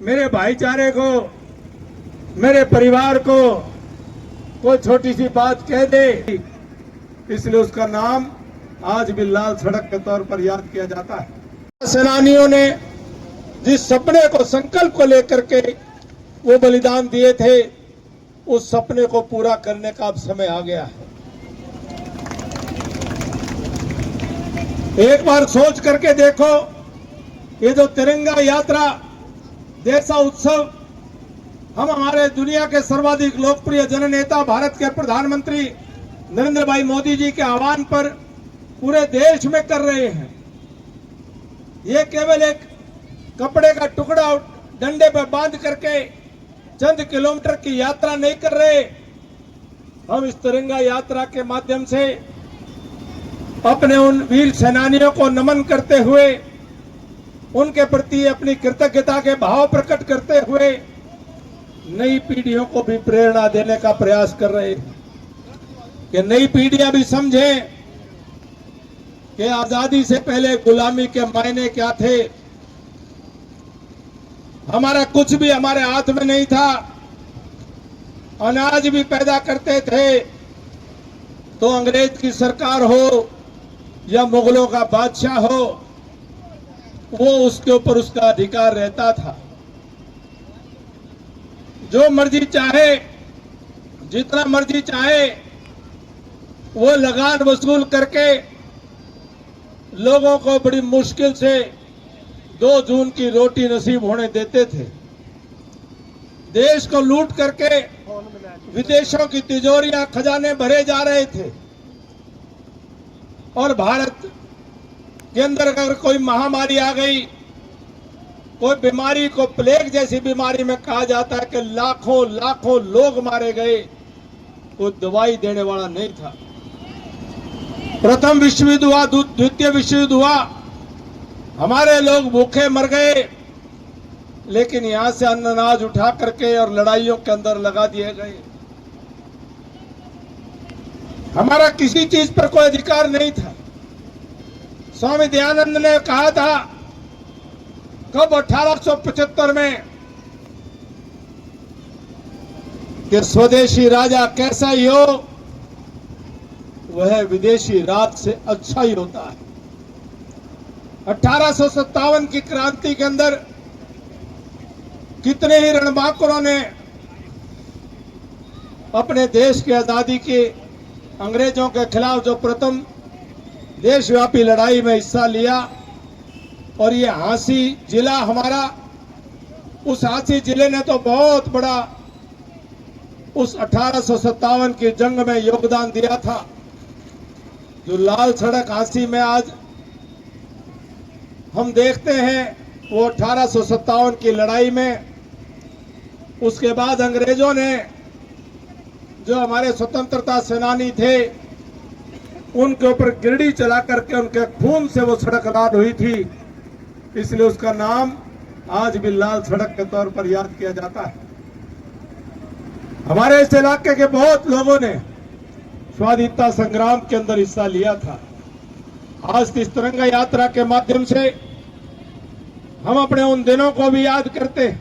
मेरे भाईचारे को, मेरे परिवार को कोई छोटी सी बात कह दे, इसलिए उसका नाम आज भी लाल सड़क के तौर पर याद किया जाता है। सेनानियों ने जिस सपने को, संकल्प को लेकर के वो बलिदान दिए थे, उस सपने को पूरा करने का अब समय आ गया है। एक बार सोच करके देखो, ये जो तिरंगा यात्रा जैसा उत्सव हम हमारे दुनिया के सर्वाधिक लोकप्रिय जननेता भारत के प्रधानमंत्री नरेंद्र भाई मोदी जी के आह्वान पर पूरे देश में कर रहे हैं, ये केवल एक कपड़े का टुकड़ा डंडे पर बांध करके चंद किलोमीटर की यात्रा नहीं कर रहे। हम इस तिरंगा यात्रा के माध्यम से अपने उन वीर सेनानियों को नमन करते हुए, उनके प्रति अपनी कृतज्ञता के भाव प्रकट करते हुए नई पीढ़ियों को भी प्रेरणा देने का प्रयास कर रहे हैं कि नई पीढ़ियां भी समझें कि आजादी से पहले गुलामी के मायने क्या थे। हमारा कुछ भी हमारे हाथ में नहीं था, अनाज भी पैदा करते थे तो अंग्रेज की सरकार हो या मुगलों का बादशाह हो, वो उसके ऊपर उसका अधिकार रहता था। जो मर्जी चाहे, जितना मर्जी चाहे, वो लगान वसूल करके लोगों को बड़ी मुश्किल से 2 जून की रोटी नसीब होने देते थे। देश को लूट करके विदेशों की तिजोरियां, खजाने भरे जा रहे थे और भारत के अंदर अगर कोई महामारी आ गई, कोई बीमारी को प्लेग जैसी बीमारी में कहा जाता है कि लाखों लाखों लोग मारे गए, कोई दवाई देने वाला नहीं था। प्रथम विश्व युद्ध हुआ, द्वितीय विश्व युद्ध हुआ, हमारे लोग भूखे मर गए, लेकिन यहां से अन्न अनाज उठा करके और लड़ाइयों के अंदर लगा दिए गए। हमारा किसी चीज पर कोई अधिकार नहीं था। स्वामी दयानंद ने कहा था कब 1875 में कि स्वदेशी राजा कैसा ही हो, वह विदेशी राज से अच्छा ही होता है। 1857 की क्रांति के अंदर कितने ही रणबांकुरों ने अपने देश की आजादी के अंग्रेजों के खिलाफ जो प्रथम देशव्यापी लड़ाई में हिस्सा लिया, और ये हांसी जिला हमारा, उस हांसी जिले ने तो बहुत बड़ा उस 1857 की जंग में योगदान दिया था। जो लाल सड़क हांसी में आज हम देखते हैं, वो 1857 की लड़ाई में, उसके बाद अंग्रेजों ने जो हमारे स्वतंत्रता सेनानी थे उनके ऊपर गिरडी चला करके उनके खून से वो सड़क लाल हुई थी, इसलिए उसका नाम आज भी लाल सड़क के तौर पर याद किया जाता है। हमारे इस इलाके के बहुत लोगों ने स्वाधीनता संग्राम के अंदर हिस्सा लिया था। आज की इस तिरंगा यात्रा के माध्यम से हम अपने उन दिनों को भी याद करते हैं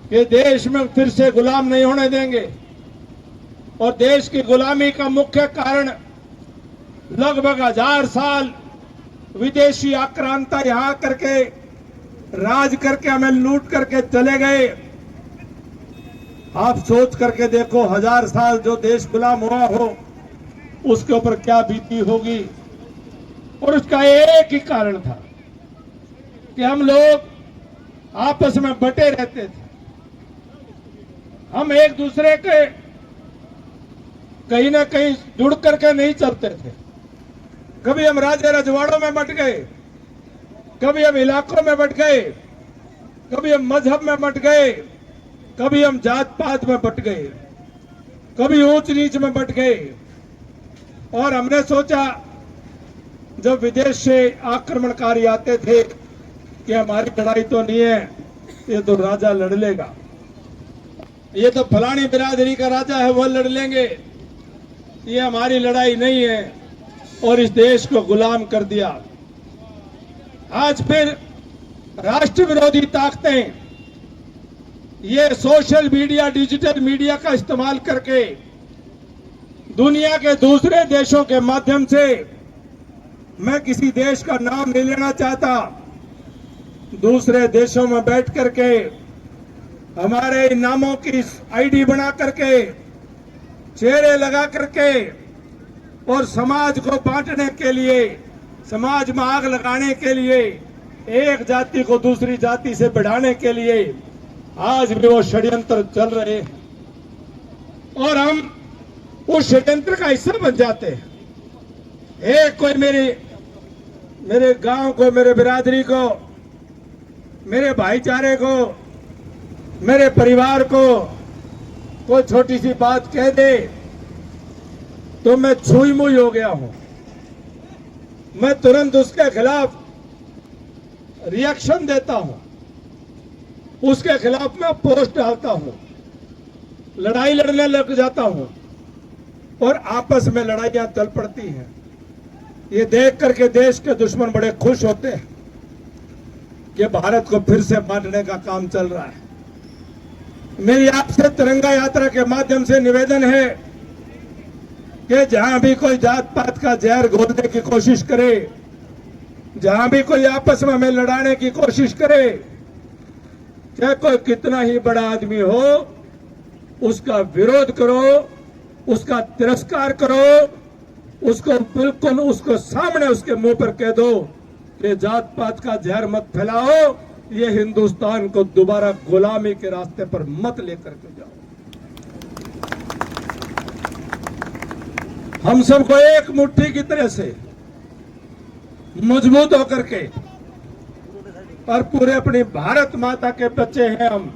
कि देश में फिर से गुलाम नहीं होने देंगे, और देश की गुलामी का मुख्य कारण लगभग 1000 साल विदेशी आक्रांता यहां करके राज करके हमें लूट करके चले गए। आप सोच करके देखो, 1000 साल जो देश गुलाम हुआ हो उसके ऊपर क्या बीती होगी। और उसका एक ही कारण था कि हम लोग आपस में बटे रहते थे, हम एक दूसरे के कहीं ना कहीं जुड़ करके नहीं चलते थे। कभी हम राज्य रजवाड़ों में बट गए, कभी हम इलाकों में बट गए, कभी हम मजहब में बट गए, कभी हम जात पात में बट गए, कभी ऊंच नीच में बट गए। और हमने सोचा जब विदेश से आक्रमणकारी आते थे कि हमारी लड़ाई तो नहीं है, ये तो राजा लड़ लेगा, ये तो फलानी बिरादरी का राजा है, वो लड़ लेंगे, ये हमारी लड़ाई नहीं है, और इस देश को गुलाम कर दिया। आज फिर राष्ट्र विरोधी ताकतें ये सोशल मीडिया, डिजिटल मीडिया का इस्तेमाल करके दुनिया के दूसरे देशों के माध्यम से, मैं किसी देश का नाम नहीं लेना चाहता, दूसरे देशों में बैठ करके हमारे इन नामों की आईडी बना करके, चेहरे लगा करके और समाज को बांटने के लिए, समाज में आग लगाने के लिए, एक जाति को दूसरी जाति से बढ़ाने के लिए आज भी वो षड्यंत्र चल रहे हैं और हम उस षड्यंत्र का हिस्सा बन जाते हैं। एक कोई मेरे गांव को, मेरे बिरादरी को, मेरे भाईचारे को, मेरे परिवार को कोई छोटी सी बात कह दे तो मैं छुई मुई हो गया हूं। मैं तुरंत उसके खिलाफ रिएक्शन देता हूं, उसके खिलाफ मैं पोस्ट डालता हूं, लड़ाई लड़ने लग जाता हूं और आपस में लड़ाइयां चल पड़ती हैं। ये देख करके देश के दुश्मन बड़े खुश होते हैं कि भारत को फिर से बांटने का काम चल रहा है। मेरी आपसे तिरंगा यात्रा के माध्यम से निवेदन है कि जहां भी कोई जात पात का जहर घोलने की कोशिश करे, जहां भी कोई आपस में हमें लड़ाने की कोशिश करे, चाहे कोई कितना ही बड़ा आदमी हो, उसका विरोध करो, उसका तिरस्कार करो, उसको बिल्कुल उसको सामने उसके मुंह पर कह दो कि जात पात का जहर मत फैलाओ, ये हिंदुस्तान को दोबारा गुलामी के रास्ते पर मत लेकर के जाओ। हम सबको एक मुट्ठी की तरह से मजबूत होकर के, और पूरे अपनी भारत माता के बच्चे हैं, हम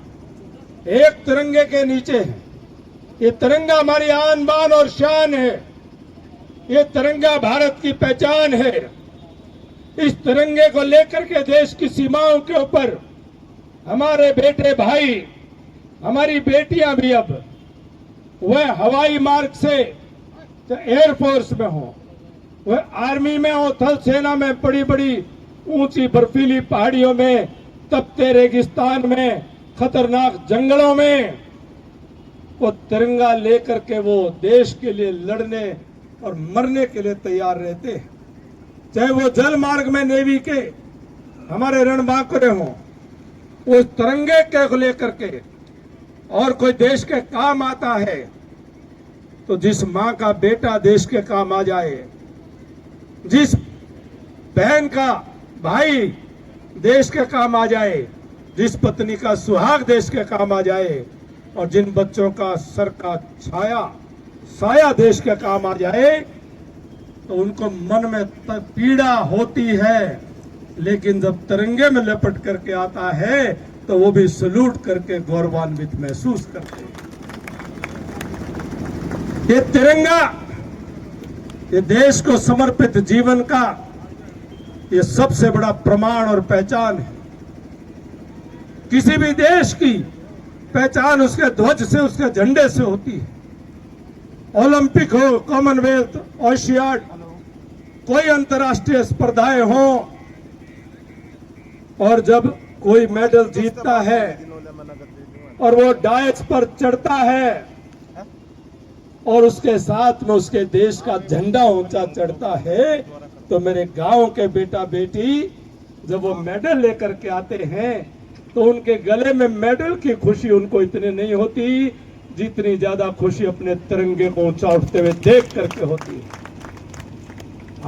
एक तिरंगे के नीचे हैं। ये तिरंगा हमारी आन बान और शान है, ये तिरंगा भारत की पहचान है। इस तिरंगे को लेकर के देश की सीमाओं के ऊपर हमारे बेटे भाई, हमारी बेटियां भी अब वह हवाई मार्ग से एयरफोर्स में हो, वह आर्मी में हो, थल सेना में, बड़ी बड़ी ऊंची बर्फीली पहाड़ियों में, तपते रेगिस्तान में, खतरनाक जंगलों में वो तिरंगा लेकर के वो देश के लिए लड़ने और मरने के लिए तैयार रहते हैं। चाहे वो जल मार्ग में नेवी के हमारे रणबांकुरे हों, उस तिरंगे को लेकर के और कोई देश के काम आता है तो जिस मां का बेटा देश के काम आ जाए, जिस बहन का भाई देश के काम आ जाए, जिस पत्नी का सुहाग देश के काम आ जाए और जिन बच्चों का सर का साया देश के काम आ जाए, तो उनको मन में पीड़ा होती है, लेकिन जब तिरंगे में लपट करके आता है तो वो भी सलूट करके गौरवान्वित महसूस करते हैं। ये तिरंगा, ये देश को समर्पित जीवन का ये सबसे बड़ा प्रमाण और पहचान है। किसी भी देश की पहचान उसके ध्वज से, उसके झंडे से होती है। ओलंपिक हो, कॉमनवेल्थ, ओशियाड, कोई अंतर्राष्ट्रीय स्पर्धाएं हो, और जब कोई मेडल जीतता है और वो डायस पर चढ़ता है और उसके साथ में उसके देश का झंडा ऊंचा चढ़ता है, तो मेरे गांव के बेटा बेटी जब वो मेडल लेकर के आते हैं तो उनके गले में मेडल की खुशी उनको इतनी नहीं होती जितनी ज्यादा खुशी अपने तिरंगे को ऊंचा उठते हुए देख करके होती है।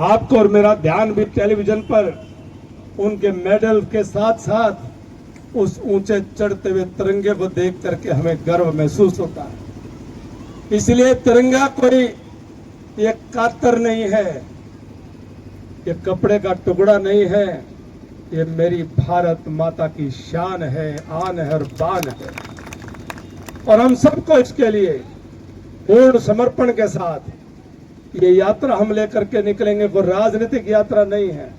आपको और मेरा ध्यान भी टेलीविजन पर उनके मेडल के साथ साथ उस ऊंचे चढ़ते हुए तिरंगे को देख करके हमें गर्व महसूस होता है। इसलिए तिरंगा कोई एक कातर नहीं है, ये कपड़े का टुकड़ा नहीं है, ये मेरी भारत माता की शान है, आन है और बान है। और हम सबको इसके लिए पूर्ण समर्पण के साथ ये यात्रा हम लेकर के निकलेंगे। कोई राजनीतिक यात्रा नहीं है,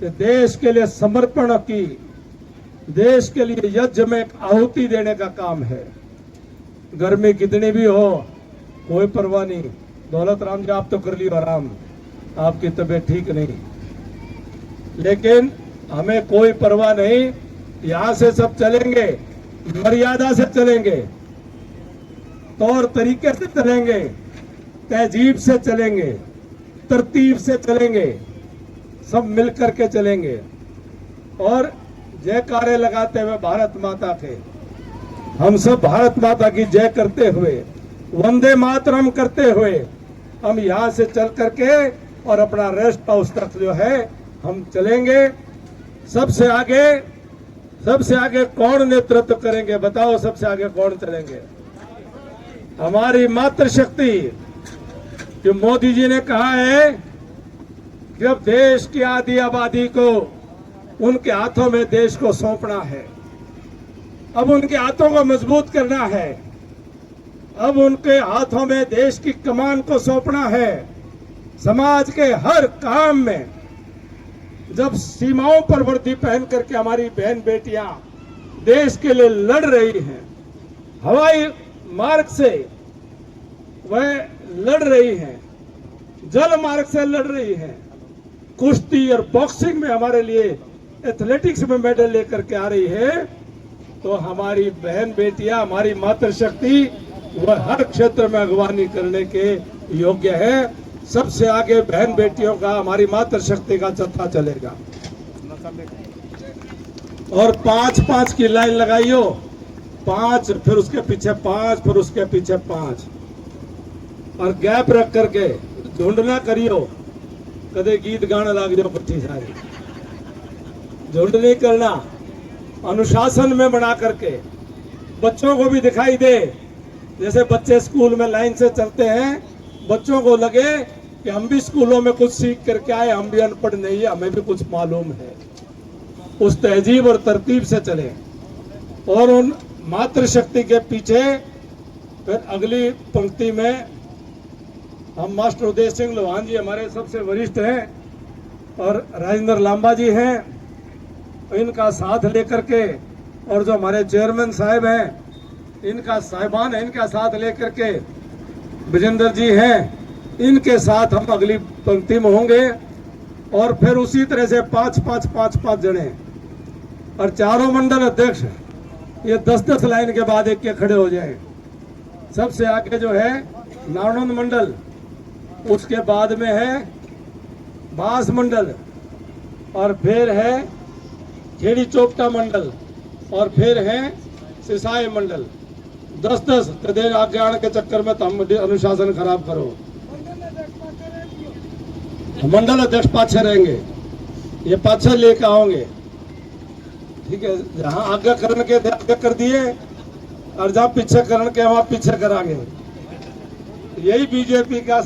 ये देश के लिए समर्पण की, देश के लिए यज्ञ में एक आहुति देने का काम है। गर्मी कितनी भी हो कोई परवाह नहीं। दौलत राम जी आप तो कर लियो आराम, आपकी तबीयत ठीक नहीं, लेकिन हमें कोई परवाह नहीं। यहां से सब चलेंगे, मर्यादा से चलेंगे, तौर तरीके से चलेंगे, तहजीब से चलेंगे, तरतीब से चलेंगे, सब मिलकर के चलेंगे और जयकारे लगाते हुए भारत माता के, हम सब भारत माता की जय करते हुए, वंदे मातरम करते हुए हम यहां से चल करके और अपना रेस्ट हाउस तक जो है हम चलेंगे। सबसे आगे कौन नेतृत्व करेंगे? बताओ, सबसे आगे कौन चलेंगे? हमारी मातृशक्ति, जो मोदी जी ने कहा है कि अब देश की आधी आबादी को उनके हाथों में देश को सौंपना है, अब उनके हाथों को मजबूत करना है, अब उनके हाथों में देश की कमान को सौंपना है। समाज के हर काम में जब सीमाओं पर वर्दी पहन करके हमारी बहन बेटियां देश के लिए लड़ रही हैं, हवाई मार्ग से वह लड़ रही हैं, जल मार्ग से लड़ रही हैं, कुश्ती और बॉक्सिंग में हमारे लिए, एथलेटिक्स में मेडल लेकर के आ रही है, तो हमारी बहन बेटियां, हमारी मातृशक्ति वह हर क्षेत्र में अगवानी करने के योग्य है। सबसे आगे बहन बेटियों का, हमारी मातृशक्ति का जत्था चलेगा और 5-5 की लाइन लगाइयो, 5 फिर उसके पीछे 5 फिर उसके पीछे 5 और गैप रख करके झुंड ना करियो, कदे गीत गाना लग जाओ पट्टी सारी, झुंड नहीं करना, अनुशासन में बना करके बच्चों को भी दिखाई दे, जैसे बच्चे स्कूल में लाइन से चलते हैं, बच्चों को लगे कि हम भी स्कूलों में कुछ सीख करके आए, हम भी अनपढ़ नहीं है, हमें भी कुछ मालूम है। उस तहजीब और तरतीब से चले और उन मातृशक्ति के पीछे फिर अगली पंक्ति में हम मास्टर उदय सिंह लोहान जी हमारे सबसे वरिष्ठ हैं और राजेंद्र लांबा जी हैं, इनका साथ लेकर के, और जो हमारे चेयरमैन साहब हैं, इनका साहिबान है, इनका साथ लेकर के विजेंद्र जी हैं, इनके साथ हम अगली पंक्ति में होंगे और फिर उसी तरह से 5-5 जने और चारों मंडल अध्यक्ष ये 10-10 लाइन के बाद एक के खड़े हो जाए। सबसे आगे जो है नानंद मंडल, उसके बाद में है बास मंडल और फिर है खेड़ी चोपटा मंडल और फिर है सिसाई मंडल। 10-10 कदे आगे आने के चक्कर में तुम अनुशासन खराब करो। मंडल अध्यक्ष पाछे रहेंगे, ये पाछे लेके आओगे, ठीक है? जहां आगे करने के थे आगे कर दिए और जहां पीछे करने के वहां पीछे करांगे। यही बीजेपी का